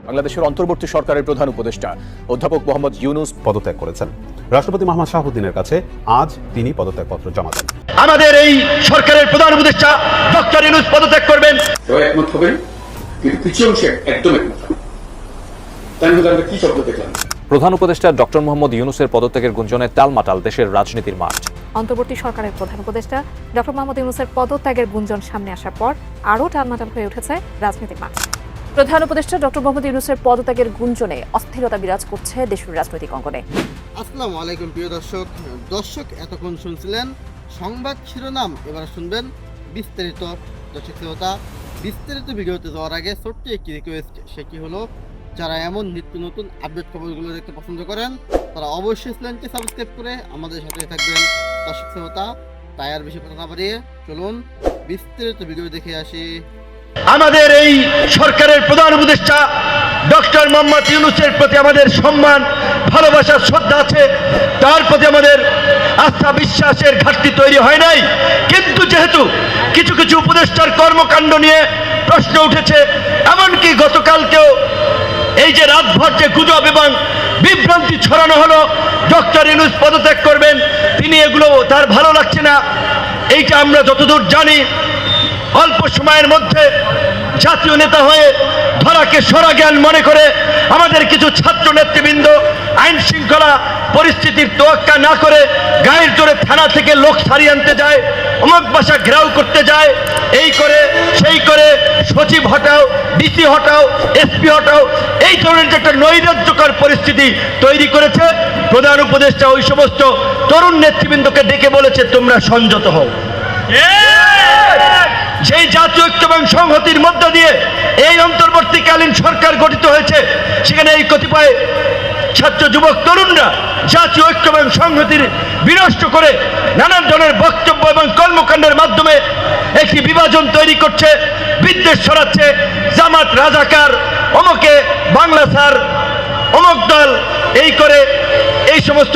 বাংলাদেশের অন্তর্বর্তী সরকারের প্রধান উপদেষ্টা অধ্যাপক মোহাম্মদ ইউনূস পদত্যাগ করেছেন। রাষ্ট্রপতি মোহাম্মদ শাহাবুদ্দিনের কাছে আজ তিনি পদত্যাগপত্র জমা দেন। আমাদের এই সরকারের প্রধান উপদেষ্টা ডক্টর ইউনূস পদত্যাগ করবেন। একমত হবেন, কিন্তু কিছু অংশে একদম একমত হবে। তাই আমরা কি শব্দ দেখলাম? প্রধান উপদেষ্টা ডক্টর মোহাম্মদ ইউনূসের পদত্যাগের গুঞ্জনে টালমাটাল দেশের রাজনীতির মাঠ। অন্তর্বর্তী সরকারের প্রধান উপদেষ্টা ডক্টর মোহাম্মদ ইউনূসের পদত্যাগের গুঞ্জন সামনে আসার পর আরও টালমাটাল হয়ে উঠেছে রাজনীতির মাঠ। প্রধান উপদেষ্টা ডক্টর মোহাম্মদ ইউনূসের পদত্যাগের গুঞ্জনে অস্থিরতা বিরাজ করছে দেশের রাজনৈতিক অঙ্গনে। আসসালামু আলাইকুম প্রিয় দর্শক, এতক্ষণ শুনছিলেন সংবাদ শিরোনাম, এবার শুনবেন বিস্তারিত। দর্শক শ্রোতা, বিস্তারিত ভিডিওতে যাওয়ার আগে ছোট্ট একটি রিকোয়েস্ট, সেটি হলো যারা এমন নিত্য নতুন আপডেট খবরগুলো দেখতে পছন্দ করেন তারা অবশ্যই চ্যানেলটি সাবস্ক্রাইব করে আমাদের সাথে থাকবেন। দর্শক শ্রোতা, তাই আর বেশি কথা না বাড়িয়ে চলুন বিস্তারিত ভিডিও দেখে আসি। আমাদের এই সরকারের প্রধান উপদেষ্টা ডক্টর মোহাম্মদ ইউনূসের প্রতি আমাদের সম্মান, ভালোবাসা, শ্রদ্ধা আছে। তার প্রতি আমাদের আস্থা বিশ্বাসের ঘাটতি তৈরি হয় নাই, কিন্তু যেহেতু কিছু কিছু উপদেষ্টার কর্মকাণ্ড নিয়ে প্রশ্ন উঠেছে, এমনকি গতকালকেও এই যে রাতভর যে গুজব এবং বিভ্রান্তি ছড়ানো হলো ডক্টর ইউনূস পদত্যাগ করবেন, তিনি এগুলো তার ভালো লাগছে না। এইটা আমরা যতদূর জানি অল্প সময়ের মধ্যে জাতীয় নেতা হয়ে ধরাকে সরা জ্ঞান মনে করে আমাদের কিছু ছাত্র নেতৃবৃন্দ আইন শৃঙ্খলা পরিস্থিতির তোয়াক্কা না করে গায়ের জোরে থানা থেকে লোক ছাড়িয়ে আনতে যায়, অমুক বাসা ঘেরাও করতে যায়, এই করে সেই করে সচিব হটাও, ডিসি হটাও, এসপি হটাও, এই ধরনের যে একটা নৈরাজ্যকর পরিস্থিতি তৈরি করেছে। প্রধান উপদেষ্টা ওই সমস্ত তরুণ নেতৃবৃন্দকে ডেকে বলেছে, তোমরা সংযত হও। সেই জাতীয় ঐক্য এবং সংহতির মধ্য দিয়ে এই অন্তর্বর্তীকালীন সরকার গঠিত হয়েছে, সেখানে এই কতিপয় ছাত্র যুবক তরুণরা জাতীয় ঐক্য এবং সংহতির বিনষ্ট করে নানান ধরনের বক্তব্য এবং কর্মকাণ্ডের মাধ্যমে একটি বিভাজন তৈরি করছে, বিদ্বেষ ছড়াচ্ছে। জামাত, রাজাকার, অমুকে বাংলা স্যার, অমুক দল, এই করে এই সমস্ত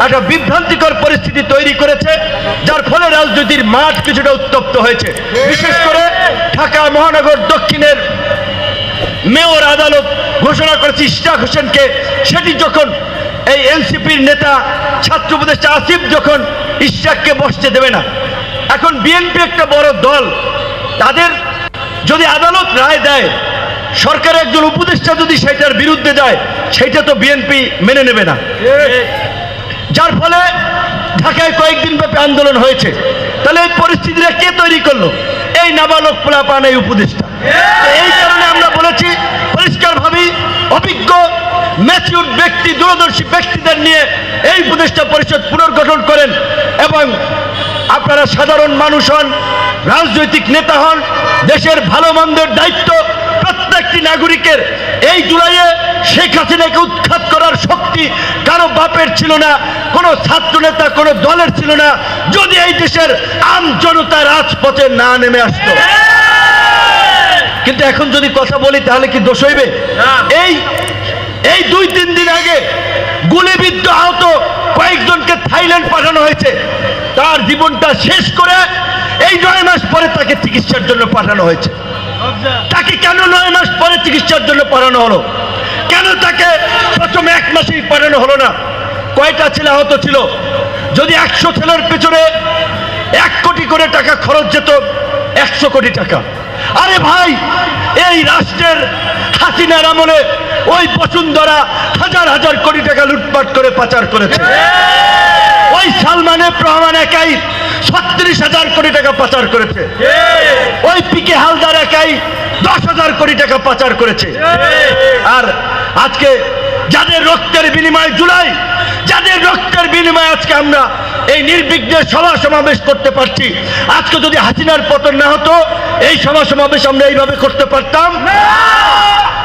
একটা বিভ্রান্তিকর পরিস্থিতি তৈরি করেছে, যার ফলে রাজনীতির মাঠ কিছুটা উত্তপ্ত হয়েছে। বিশেষ করে ঢাকা মহানগর দক্ষিণের মেয়র আদালত ঘোষণা করেছে ইশরাক হোসেনকে, সেটি যখন এই এনসিপির নেতা ছাত্র উপদেষ্টা আসিফ যখন ইশরাককে বসতে দেবে না, এখন বিএনপি একটা বড় দল, তাদের যদি আদালত রায় দেয়, সরকারের একজন উপদেষ্টা যদি সেটার বিরুদ্ধে যায়, সেটা তো বিএনপি মেনে নেবে না। যার ফলে ঢাকায় কয়েকদিন ব্যাপী আন্দোলন হয়েছে। তাহলে এই পরিস্থিতিটা কে তৈরি করলো? এই নাবালক পোলাপান, এই উপদেষ্টা। এই কারণে আমরা বলেছি পরিষ্কারভাবেই অভিজ্ঞ ম্যাচিউর ব্যক্তি, দূরদর্শী ব্যক্তিদের নিয়ে এই উপদেষ্টা পরিষদ পুনর্গঠন করেন এবং আপনারা সাধারণ মানুষ হন, রাজনৈতিক নেতা হন, দেশের ভালো মন্দের দায়িত্ব প্রত্যেকটি নাগরিকের। এই জুলাইয়ে শেখ হাসিনাকে উৎখাত করার শক্তি কারো বাপের ছিল না, কোনো ছাত্র নেতা, কোনো দলের ছিল না, যদি এই দেশের আম জনতা রাজপথে না নেমে আসতো। কিন্তু এখন যদি কথা বলি তাহলে কি দোষ হইবে? এই 2-3 দিন আগে গুলিবিদ্ধ আহত কয়েকজনকে থাইল্যান্ড পাঠানো হয়েছে, তার জীবনটা শেষ করে এই 9 মাস পরে তাকে চিকিৎসার জন্য পাঠানো হয়েছে। তাকে কেন 9 মাস পরে চিকিৎসার জন্য পাঠানো হলো? কেন তাকে প্রথম 1 মাসেই পাঠানো হলো না? কয়টা ছেলে আহত ছিল? যদি 100 ছেলের পেছনে 1 কোটি করে টাকা খরচ যেত, 100 কোটি টাকা। আরে ভাই, এই রাষ্ট্রের হাসিনার আমলে ওই বসুন্ধরা হাজার হাজার কোটি টাকা লুটপাট করে পাচার করেছে। ওই সালমানে রহমান একাই 36,000 কোটি টাকা পাচার করেছে। ওই পিকে হালদার একাই 10,000 কোটি টাকা পাচার করেছে। আর আজকে যাদের রক্তের বিনিময়ে জুলাই, যাদের রক্তের বিনিময়ে আজকে আমরা এই নির্বিঘ্নে সভা সমাবেশ করতে পারছি, আজকে যদি হাসিনার পতন না হতো, এই সভা সমাবেশ আমরা এইভাবে করতে পারতাম?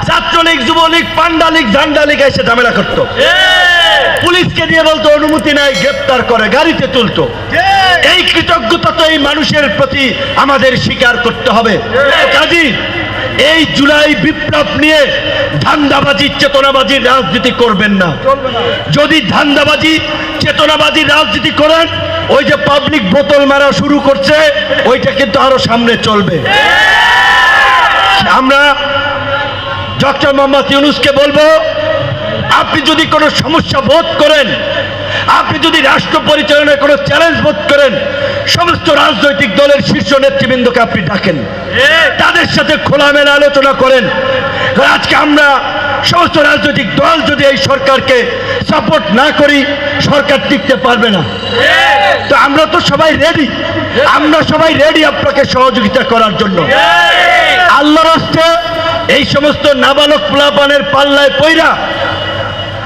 ছাত্রলীগ, যুবলীগ, পান্ডা লীগ, ঝান্ডা লীগ এসে ঝামেলা করতো, পুলিশকে দিয়ে বলতো অনুমতি নাই, গ্রেপ্তার করে গাড়িতে তুলতো। এই কৃতজ্ঞতা তো এই মানুষের প্রতি আমাদের স্বীকার করতে হবে। কাজী এই জুলাই বিপ্লব নিয়ে ধান্দাবাজি, চেতনাবাজির রাজনীতি করবেন না। যদি ধান্দাবাজি, চেতনাবাজির রাজনীতি করেন, ওই যে পাবলিক বোতল মারা শুরু করছে, ওইটা কিন্তু আরো সামনে চলবে। আমরা ডক্টর মোহাম্মদ ইউনূসকে বলবো, আপনি যদি কোনো সমস্যা বোধ করেন, আপনি যদি রাষ্ট্র পরিচালনায় কোনো চ্যালেঞ্জ বোধ করেন, সমস্ত রাজনৈতিক দলের শীর্ষ নেতৃবৃন্দকে আপনি ডাকেন, তাদের সাথে খোলামেলা আলোচনা করেন। আজকে আমরা সমস্ত রাজনৈতিক দল যদি এই সরকারকে সাপোর্ট না করি, সরকার টিকতে পারবে না। তো আমরা তো সবাই রেডি, আমরা সবাই রেডি আপনাকে সহযোগিতা করার জন্য। আল্লাহর রাস্তে এই সমস্ত নাবালক পোলাপানের পাল্লায় পইরা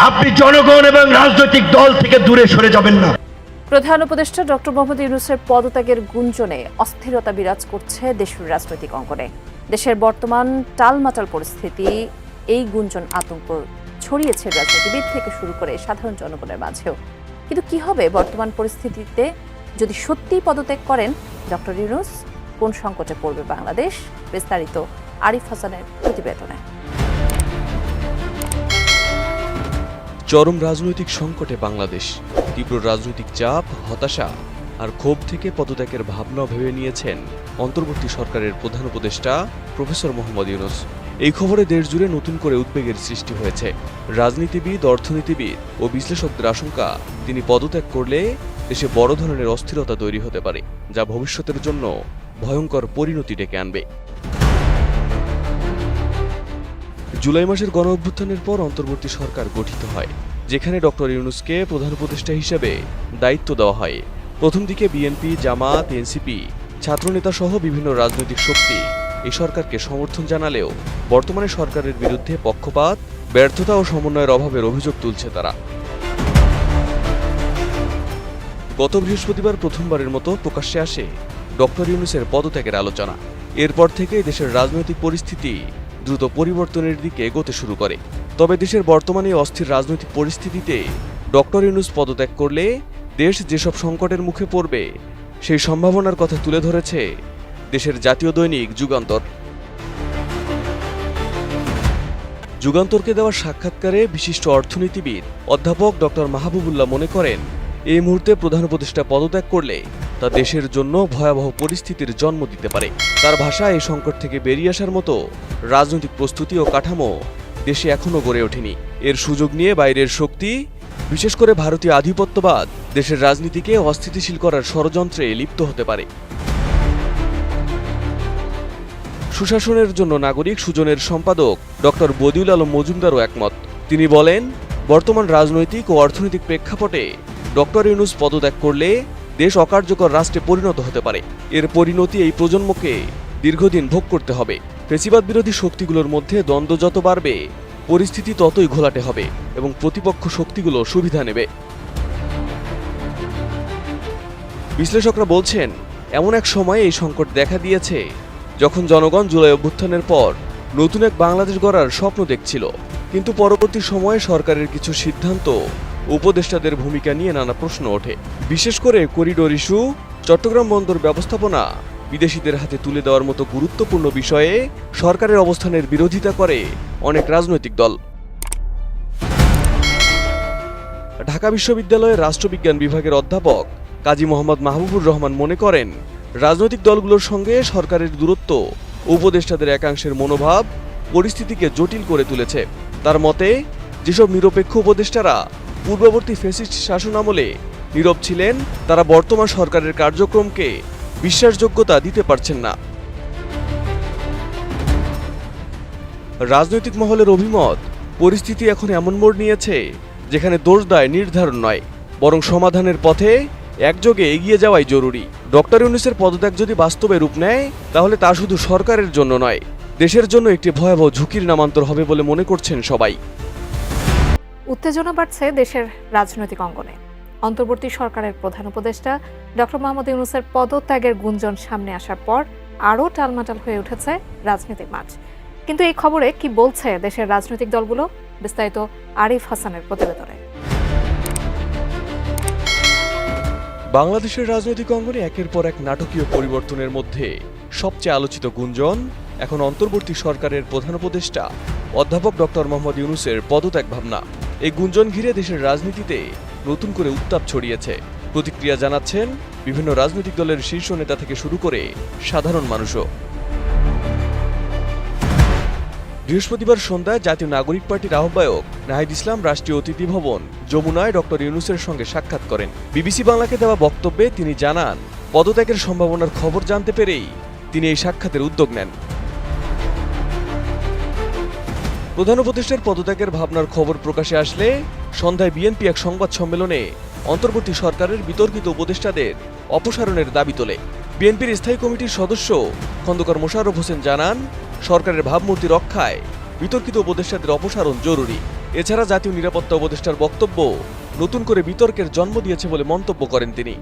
আপনি জনগণ এবং রাজনৈতিক দল থেকে দূরে সরে যাবেন না। প্রধান উপদেষ্টা ডক্টর মোহাম্মদ ইউনূসের পদত্যাগের গুঞ্জনে অস্থিরতা বিরাজ করছে দেশের রাজনৈতিক অঙ্গনে। দেশের বর্তমান টালমাটাল পরিস্থিতি, এই গুঞ্জন আতঙ্ক ছড়িয়েছে রাজনীতিবিদ থেকে শুরু করে সাধারণ জনগণের মাঝেও। কিন্তু কি হবে বর্তমান পরিস্থিতিতে যদি সত্যিই পদত্যাগ করেন ডক্টর ইউনূস? কোন সংকটে পড়বে বাংলাদেশ? বিস্তারিত আরিফ হাসানের প্রতিবেদনে। চরম রাজনৈতিক সংকটে বাংলাদেশ। তীব্র রাজনৈতিক চাপ, হতাশা আর ক্ষোভ থেকে পদত্যাগের ভাবনা ভেবে নিয়েছেন অন্তর্বর্তী সরকারের প্রধান উপদেষ্টা প্রফেসর মোহাম্মদ ইউনূস। এই খবরে দেশ জুড়ে নতুন করে উদ্বেগের সৃষ্টি হয়েছে। রাজনীতিবিদ, অর্থনীতিবিদ ও বিশ্লেষকদের আশঙ্কা, তিনি পদত্যাগ করলে দেশে বড় ধরনের অস্থিরতা তৈরি হতে পারে, যা ভবিষ্যতের জন্য ভয়ঙ্কর পরিণতি ডেকে আনবে। জুলাই মাসের গণ অভ্যুত্থানের পর অন্তর্বর্তী সরকার গঠিত হয়, যেখানে ডক্টর ইউনূসকে প্রধান উপদেষ্টা হিসেবে দায়িত্ব দেওয়া হয়। প্রথম দিকে বিএনপি, জামাত, এনসিপি, ছাত্রনেতা সহ বিভিন্ন রাজনৈতিক শক্তি এই সরকারকে সমর্থন জানালেও বর্তমানে সরকারের বিরুদ্ধে পক্ষপাত, ব্যর্থতা ও সমন্বয়ের অভাবের অভিযোগ তুলছে তারা। গত বৃহস্পতিবার প্রথমবারের মতো প্রকাশ্যে আসে ডক্টর ইউনূসের পদত্যাগের আলোচনা। এরপর থেকে দেশের রাজনৈতিক পরিস্থিতি দ্রুত পরিবর্তনের দিকে এগোতে শুরু করে। তবে দেশের বর্তমানে অস্থির রাজনৈতিক পরিস্থিতিতে ডক্টর ইউনূস পদত্যাগ করলে দেশ যেসব সংকটের মুখে পড়বে, সেই সম্ভাবনার কথা তুলে ধরেছে দেশের জাতীয় দৈনিক যুগান্তর। যুগান্তরকে দেওয়া সাক্ষাৎকারে বিশিষ্ট অর্থনীতিবিদ অধ্যাপক ডক্টর মাহবুবুল্লাহ মনে করেন, এই মুহূর্তে প্রধান উপদেষ্টা পদত্যাগ করলে তা দেশের জন্য ভয়াবহ পরিস্থিতির জন্ম দিতে পারে। তার ভাষায়, এই সংকট থেকে বেরিয়ে আসার মতো রাজনৈতিক প্রস্তুতি ও কাঠামো দেশে এখনও গড়ে ওঠেনি। এর সুযোগ নিয়ে বাইরের শক্তি, বিশেষ করে ভারতীয় আধিপত্যবাদ, দেশের রাজনীতিকে অস্থিতিশীল করার ষড়যন্ত্রে লিপ্ত হতে পারে। সুশাসনের জন্য নাগরিক সুজনের সম্পাদক ডক্টর বদিউল আলম মজুমদারও একমত। তিনি বলেন, বর্তমান রাজনৈতিক ও অর্থনৈতিক প্রেক্ষাপটে ডক্টর ইউনূস পদত্যাগ করলে দেশ অকার্যকর রাষ্ট্রে পরিণত হতে পারে। এর পরিণতি এই প্রজন্মকে দীর্ঘদিন ভোগ করতে হবে। ফ্যাসিবাদ বিরোধী শক্তিগুলোর মধ্যে দ্বন্দ্ব যত বাড়বে, পরিস্থিতি ততই ঘোলাটে হবে এবং প্রতিপক্ষ শক্তিগুলো সুবিধা নেবে। বিশ্লেষকরা বলছেন, এমন এক সময়ে এই সংকট দেখা দিয়েছে যখন জনগণ জুলাই অভ্যুত্থানের পর নতুন এক বাংলাদেশ গড়ার স্বপ্ন দেখছিল। কিন্তু পরবর্তী সময়ে সরকারের কিছু সিদ্ধান্ত, উপদেষ্টাদের ভূমিকা নিয়ে নানা প্রশ্ন ওঠে। বিশেষ করে করিডোর ইস্যু, চট্টগ্রাম বন্দর ব্যবস্থাপনা বিদেশিদের হাতে তুলে দেওয়ার মতো গুরুত্বপূর্ণ বিষয়ে সরকারের অবস্থানের বিরোধিতা করে অনেক রাজনৈতিক দল। ঢাকা বিশ্ববিদ্যালয়ের রাষ্ট্রবিজ্ঞান বিভাগের অধ্যাপক কাজী মোহাম্মদ মাহবুবুর রহমান মনে করেন, রাজনৈতিক দলগুলোর সঙ্গে সরকারের দূরত্ব, উপদেষ্টাদের একাংশের মনোভাব পরিস্থিতিকে জটিল করে তুলেছে। তার মতে, যেসব নিরপেক্ষ উপদেষ্টারা পূর্ববর্তী ফ্যাসিস্ট শাসনামলে নীরব ছিলেন, তারা বর্তমান সরকারের কার্যক্রমকে বিশ্বাসযোগ্যতা দিতে পারছেন না। রাজনৈতিক মহলের অভিমত, পরিস্থিতি এখন এমন মোড় নিয়েছে যেখানে দোষ দায় নির্ধারণ নয়, বরং সমাধানের পথে একযোগে এগিয়ে যাওয়াই জরুরি। ডক্টর ইউনূসের পদত্যাগ যদি বাস্তবে রূপ নেয়, তাহলে তা শুধু সরকারের জন্য নয়, দেশের জন্য একটি ভয়াবহ ঝুঁকির নামান্তর হবে বলে মনে করছেন সবাই। উত্তেজনা বাড়ছে দেশের রাজনৈতিক অঙ্গনে। অন্তর্বর্তী সরকারের প্রধান উপদেষ্টা ডক্টর মোহাম্মদ ইউনূসের পদত্যাগের গুঞ্জন সামনে আসার পর আরও টালমাটাল হয়ে উঠেছে রাজনৈতিক মাঠ। কিন্তু এই খবরে কি বলছে দেশের রাজনৈতিক দলগুলো? বিস্তারিত আরিফ হাসানের প্রতিবেদনে। বাংলাদেশের রাজনৈতিক অঙ্গনে একের পর এক নাটকীয় পরিবর্তনের মধ্যে সবচেয়ে আলোচিত গুঞ্জন এখন অন্তর্বর্তী সরকারের প্রধান উপদেষ্টা অধ্যাপক ডক্টর মোহাম্মদ ইউনূসের পদত্যাগ ভাবনা। এই গুঞ্জন ঘিরে দেশের রাজনীতিতে নতুন করে উত্তাপ ছড়িয়েছে। প্রতিক্রিয়া জানাচ্ছেন বিভিন্ন রাজনৈতিক দলের শীর্ষ নেতা থেকে শুরু করে সাধারণ মানুষও। বৃহস্পতিবার সন্ধ্যায় জাতীয় নাগরিক পার্টির আহ্বায়ক নাহিদ ইসলাম রাষ্ট্রীয় অতিথি ভবন যমুনায় ডক্টর ইউনূসের সঙ্গে সাক্ষাৎ করেন। বিবিসি বাংলাকে দেওয়া বক্তব্যে তিনি জানান, পদত্যাগের সম্ভাবনার খবর জানতে পেরেই তিনি এই সাক্ষাতের উদ্যোগ নেন। প্রধান উপদেষ্টার পদত্যাগের ভাবনার খবর প্রকাশে আসলে সন্ধ্যায় বিএনপি এক সংবাদ সম্মেলনে অন্তর্বর্তী সরকারের বিতর্কিত উপদেষ্টাদের অপসারণের দাবি তোলে। বিএনপির স্থায়ী কমিটির সদস্য খন্দকার মোশাররফ হোসেন জানান, সরকারের ভাবমূর্তি রক্ষায় বিতর্কিত উপদেষ্টাদের অপসারণ জরুরি। এছাড়া জাতীয় নিরাপত্তা উপদেষ্টার বক্তব্য নতুন করে বিতর্কের জন্ম দিয়েছে বলে মন্তব্য করেন তিনি।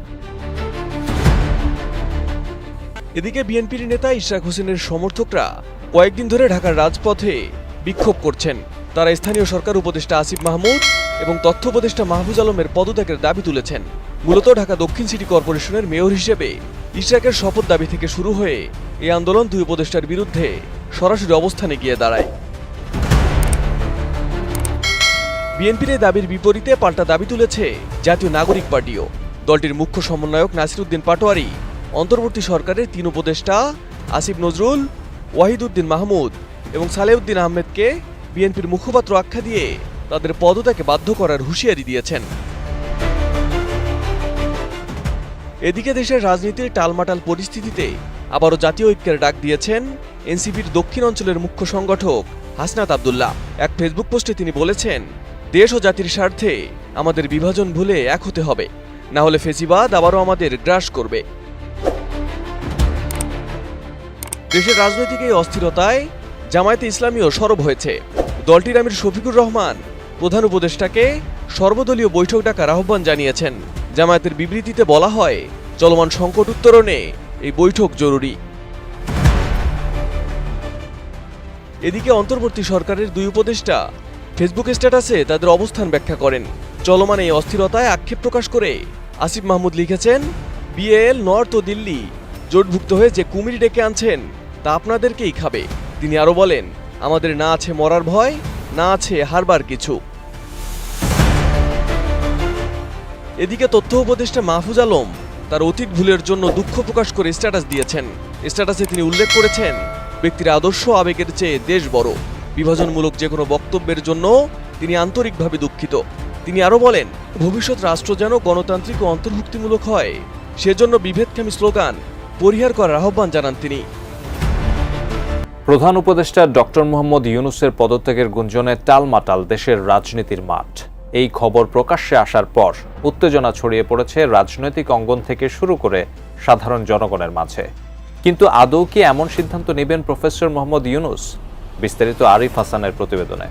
এদিকে বিএনপির নেতা ইশরাক হোসেনের সমর্থকরা কয়েকদিন ধরে ঢাকার রাজপথে বিক্ষোভ করছেন। তারা স্থানীয় সরকার উপদেষ্টা আসিফ মাহমুদ এবং তথ্য উপদেষ্টা মাহফুজ আলমের পদত্যাগের দাবি তুলেছেন। মূলত ঢাকা দক্ষিণ সিটি কর্পোরেশনের মেয়র হিসেবে ইশরাকের শপথ দাবি থেকে শুরু হয়ে এই আন্দোলন দুই উপদেষ্টার বিরুদ্ধে সরাসরি অবস্থানে গিয়ে দাঁড়ায়। বিএনপির এই দাবির বিপরীতে পাল্টা দাবি তুলেছে জাতীয় নাগরিক পার্টিও। দলটির মুখ্য সমন্বয়ক নাসির উদ্দিন পাটোয়ারি অন্তর্বর্তী সরকারের ৩ উপদেষ্টা আসিফ নজরুল, ওয়াহিদউদ্দিন মাহমুদ এবং সালেউদ্দিন আহমেদকে বিএনপির মুখপাত্র আখ্যা দিয়ে তাদের পদত্যাগে বাধ্য করার হুঁশিয়ারি দিয়েছেন। এদিকে দেশের রাজনীতির টালমাটাল পরিস্থিতিতে আবারও জাতীয় ঐক্যের ডাক দিয়েছেন এনসিপির দক্ষিণ অঞ্চলের মুখ্য সংগঠক হাসনাত আব্দুল্লাহ। এক ফেসবুক পোস্টে তিনি বলেছেন, দেশ ও জাতির স্বার্থে আমাদের বিভাজন ভুলে এক হতে হবে, না হলে ফেসিবাদ আবারও আমাদের গ্রাস করবে। দেশের রাজনৈতিক এই অস্থিরতায় জামায়াতে ইসলামীও সরব হয়েছে। দলটির আমির শফিকুর রহমান প্রধান উপদেষ্টাকে সর্বদলীয় বৈঠক ডাকার আহ্বান জানিয়েছেন। জামায়াতের বিবৃতিতে বলা হয়, চলমান সংকট উত্তরণে এই বৈঠক জরুরি। এদিকে অন্তর্বর্তী সরকারের 2 উপদেষ্টা ফেসবুক স্ট্যাটাসে তাদের অবস্থান ব্যাখ্যা করেন। চলমান এই অস্থিরতায় আক্ষেপ প্রকাশ করে আসিফ মাহমুদ লিখেছেন, বিএল নর্থ ও দিল্লি জোটভুক্ত হয়ে যে কুমির ডেকে আনছেন তা আপনাদেরকেই খাবে। তিনি আরো বলেন, আমাদের না আছে মরার ভয়, না আছে হারবার কিছু। এদিকে তথ্য উপদেষ্টা মাহফুজ আলম তার অতীত ভুলের জন্য দুঃখ প্রকাশ করে স্ট্যাটাস দিয়েছেন। স্ট্যাটাসে তিনি উল্লেখ করেছেন, ব্যক্তির আদর্শ আবেগের চেয়ে দেশ বড়। বিভাজনমূলক যে কোনো বক্তব্যের জন্য তিনি আন্তরিকভাবে দুঃখিত। তিনি আরো বলেন, ভবিষ্যৎ রাষ্ট্র যেন গণতান্ত্রিক ও অন্তর্ভুক্তিমূলক হয়, সেজন্য বিভেদকামী স্লোগান পরিহার করার আহ্বান জানান তিনি। প্রধান উপদেষ্টা ডক্টর মোহাম্মদ ইউনূসের পদত্যাগের গুঞ্জনে টালমাটাল দেশের রাজনীতির মাঠ। এই খবর প্রকাশ্যে আসার পর উত্তেজনা ছড়িয়ে পড়েছে রাজনৈতিক অঙ্গন থেকে শুরু করে সাধারণ জনগণের মাঝে। কিন্তু আদৌ কি এমন সিদ্ধান্ত নেবেন প্রফেসর মোহাম্মদ ইউনূস? বিস্তারিত আরিফ হাসানের প্রতিবেদনে।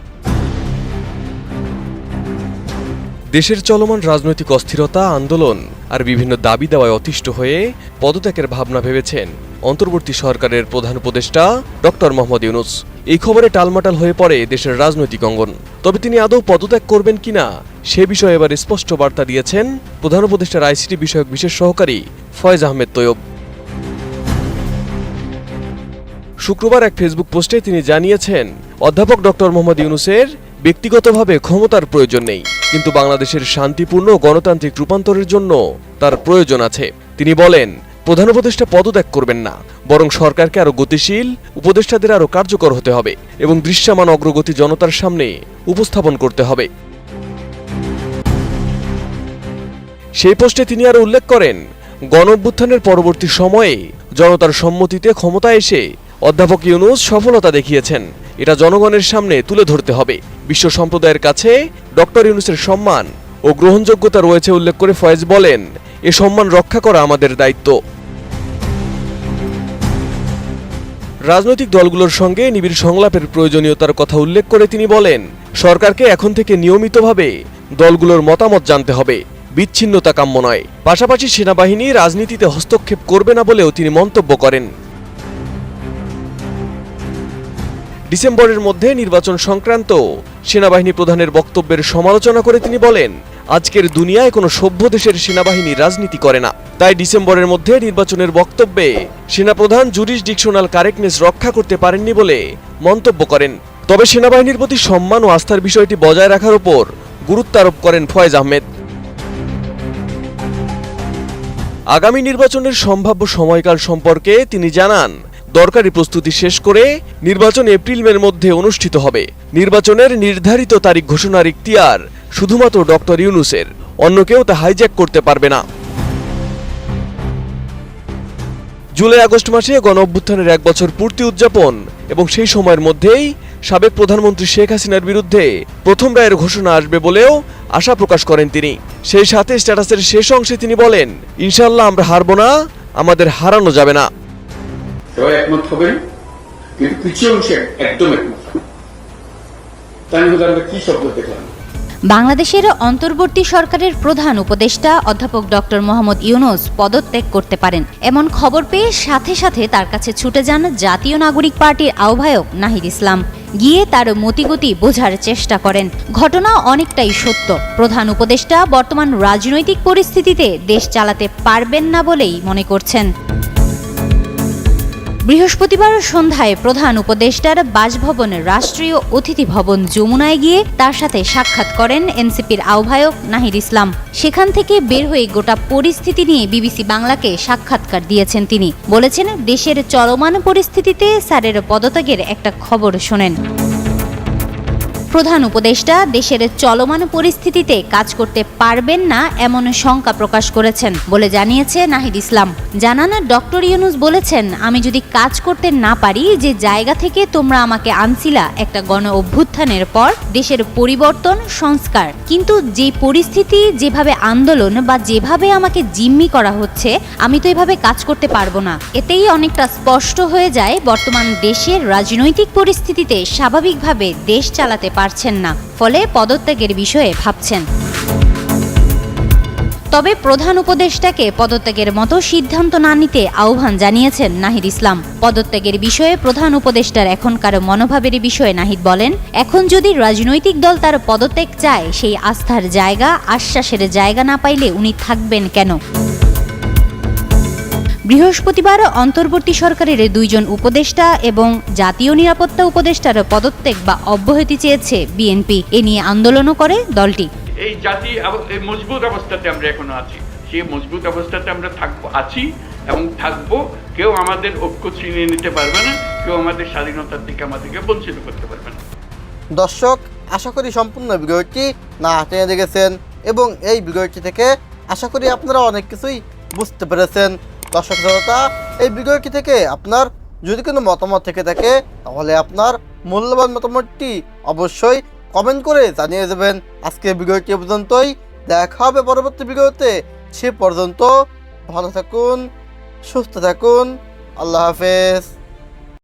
দেশের চলমান রাজনৈতিক অস্থিরতা, আন্দোলন আর বিভিন্ন দাবি দেওয়ায় অতিষ্ঠ হয়ে পদত্যাগের ভাবনা ভেবেছেন অন্তর্বর্তী সরকারের প্রধান উপদেষ্টা ডক্টর মোহাম্মদ ইউনূস। এই খবরে টালমাটাল হয়ে পড়ে দেশের রাজনৈতিক অঙ্গন। তবে তিনি আদৌ পদত্যাগ করবেন কিনা সে বিষয়ে এবার স্পষ্ট বার্তা দিয়েছেন প্রধান উপদেষ্টার আইসিটি বিষয়ক বিশেষ সহকারী ফয়েজ আহমেদ তৈয়ব। শুক্রবার এক ফেসবুক পোস্টে তিনি জানিয়েছেন, অধ্যাপক ডক্টর মোহাম্মদ ইউনূসের ব্যক্তিগতভাবে ক্ষমতার প্রয়োজন নেই, কিন্তু বাংলাদেশের শান্তিপূর্ণ গণতান্ত্রিক রূপান্তরের জন্য তার প্রয়োজন আছে। তিনি বলেন, প্রধান উপদেষ্টা পদত্যাগ করবেন না, বরং সরকারকে আরো গতিশীল, উপদেষ্টাদের আরো কার্যকর হতে হবে এবং দৃশ্যমান অগ্রগতি জনতার সামনে উপস্থাপন করতে হবে। সেই পোস্টে তিনি আরো উল্লেখ করেন, গণঅভ্যুত্থানের পরবর্তী সময়ে জনতার সম্মতিতে ক্ষমতায় এসে অধ্যাপক ইউনূস সফলতা দেখিয়েছেন। এটা জনগণের সামনে তুলে ধরতে হবে। বিশ্ব সম্প্রদায়ের কাছে ডক্টর ইউনূসের সম্মান ও গ্রহণযোগ্যতা রয়েছে উল্লেখ করে ফয়েজ বলেন, এ সম্মান রক্ষা করা আমাদের দায়িত্ব। রাজনৈতিক দলগুলোর সঙ্গে নিবিড় সংলাপের প্রয়োজনীয়তার কথা উল্লেখ করে তিনি বলেন, সরকারকে এখন থেকে নিয়মিতভাবে দলগুলোর মতামত জানতে হবে, বিচ্ছিন্নতা কাম্য নয়। পাশাপাশি সেনাবাহিনী রাজনীতিতে হস্তক্ষেপ করবে না বলেও তিনি মন্তব্য করেন। ডিসেম্বরের মধ্যে নির্বাচন সংক্রান্ত সেনাবাহিনী প্রধানের বক্তব্যের সমালোচনা করে তিনি বলেন, আজকের দুনিয়ায় কোনো সভ্য দেশের সেনাবাহিনী রাজনীতি করে না, তাই ডিসেম্বরের মধ্যে নির্বাচনের বক্তব্যে সেনাপ্রধান জুরিসডিকশনাল কারেক্টনেস রক্ষা করতে পারেননি বলে মন্তব্য করেন। তবে সেনাবাহিনীর প্রতি সম্মান ও আস্থার বিষয়টি বজায় রাখার উপর গুরুত্ব আরোপ করেন ফয়েজ আহমেদ। আগামী নির্বাচনের সম্ভাব্য সময়কাল সম্পর্কে তিনি জানান, দরকারি প্রস্তুতি শেষ করে নির্বাচন এপ্রিল মের মধ্যে অনুষ্ঠিত হবে। নির্বাচনের নির্ধারিত তারিখ ঘোষণার ইখতিয়ার শুধুমাত্র ডক্টর ইউনূসের, অন্য কেউ তা হাইজ্যাক করতে পারবে না। জুলাই আগস্ট মাসে গণঅভ্যুত্থানের 1 বছর পূর্তি উদযাপন এবং সেই সময়ের মধ্যেই সাবেক প্রধানমন্ত্রী শেখ হাসিনার বিরুদ্ধে প্রথম রায়ের ঘোষণা আসবে বলেও আশা প্রকাশ করেন তিনি। সেই সাথে স্ট্যাটাসের শেষ অংশে তিনি বলেন, ইনশাআল্লাহ আমরা হারবো না, আমাদের হারানো যাবে না। সবাই একমত হবেন, কিন্তু কিছু অংশে একদম একমত। তাই আমরা কি শব্দ দেখলাম? বাংলাদেশের অন্তর্বর্তী সরকারের প্রধান উপদেষ্টা অধ্যাপক ডক্টর মোহাম্মদ ইউনূস পদত্যাগ করতে পারেন এমন খবর পেয়ে সাথে সাথে তার কাছে ছুটে যান জাতীয় নাগরিক পার্টির আহ্বায়ক নাহিদ ইসলাম। গিয়ে তার মতিগতি বোঝার চেষ্টা করেন। ঘটনা অনেকটাই সত্য। প্রধান উপদেষ্টা বর্তমান রাজনৈতিক পরিস্থিতিতে দেশ চালাতে পারবেন না বলেই মনে করছেন। বৃহস্পতিবার সন্ধ্যায় প্রধান উপদেষ্টার বাসভবন রাষ্ট্রীয় অতিথি ভবন যমুনায় গিয়ে তার সাথে সাক্ষাৎ করেন এনসিপির আহ্বায়ক নাহিদ ইসলাম। সেখান থেকে বের হয়ে গোটা পরিস্থিতি নিয়ে বিবিসি বাংলাকে সাক্ষাৎকার দিয়েছেন তিনি। বলেছেন, দেশের চলমান পরিস্থিতিতে স্যারের পদত্যাগের একটা খবর শোনেন। প্রধান উপদেষ্টা দেশের চলমান পরিস্থিতিতে কাজ করতে পারবেন না এমন শঙ্কা প্রকাশ করেছেন বলে জানিয়েছে নাহিদ ইসলাম। জানান, ডক্টর ইউনূস বলেছেন, আমি যদি কাজ করতে না পারি, যে জায়গা থেকে তোমরা আমাকে আনছিলা একটা গণ অভ্যুত্থানের পর দেশের পরিবর্তন সংস্কার, কিন্তু যে পরিস্থিতি, যেভাবে আন্দোলন বা যেভাবে আমাকে জিম্মি করা হচ্ছে, আমি তো এভাবে কাজ করতে পারবো না। এতেই অনেকটা স্পষ্ট হয়ে যায় বর্তমান দেশের রাজনৈতিক পরিস্থিতিতে স্বাভাবিকভাবে দেশ চালাতে পারছেন না, ফলে পদত্যাগের বিষয়ে ভাবছেন। তবে প্রধান উপদেষ্টাকে পদত্যাগের মতো সিদ্ধান্ত না নিতে আহ্বান জানিয়েছেন নাহিদ ইসলাম। পদত্যাগের বিষয়ে প্রধান উপদেষ্টার এখনকার মনোভাবের বিষয়ে নাহিদ বলেন, এখন যদি রাজনৈতিক দল তার পদত্যাগ চায়, সেই আস্থার জায়গা, আশ্বাসের জায়গা না পাইলে উনি থাকবেন কেন? বৃহস্পতিবার অন্তর্বর্তী সরকারের 2 জন উপদেষ্টা এবং জাতীয় নিরাপত্তা উপদেষ্টার পদত্যাগ বা অব্যাহতি চেয়েছে বিএনপি। এ নিয়ে আন্দোলনও করে দলটি। এই জাতি মজবুত অবস্থাতে আমরা এখনো আছি, সেই মজবুত অবস্থাতে আমরা আছি এবং থাকবো। কেউ আমাদের ঐক্য ছিনিয়ে নিতে পারবে না, কেউ আমাদের স্বাধীনতার থেকে আমাদেরকে বঞ্চিত করতে পারবে না। দর্শক, আশা করি সম্পূর্ণ ভিডিওটি না টেনে দেখেছেন এবং এই ভিডিওটি থেকে আশা করি আপনারা অনেক কিছুই বুঝতে পেরেছেন। দর্শক শ্রোতা, এই ভিডিওটি থেকে আপনার যদি কোনো মতামত থেকে থাকে, তাহলে আপনার মূল্যবান মতামতটি অবশ্যই কমেন্ট করে জানিয়ে দেবেন। আজকে ভিডিওটি পর্যন্তই, দেখা হবে পরবর্তী ভিডিওতে। সে পর্যন্ত ভালো থাকুন, সুস্থ থাকুন, আল্লাহ হাফেজ।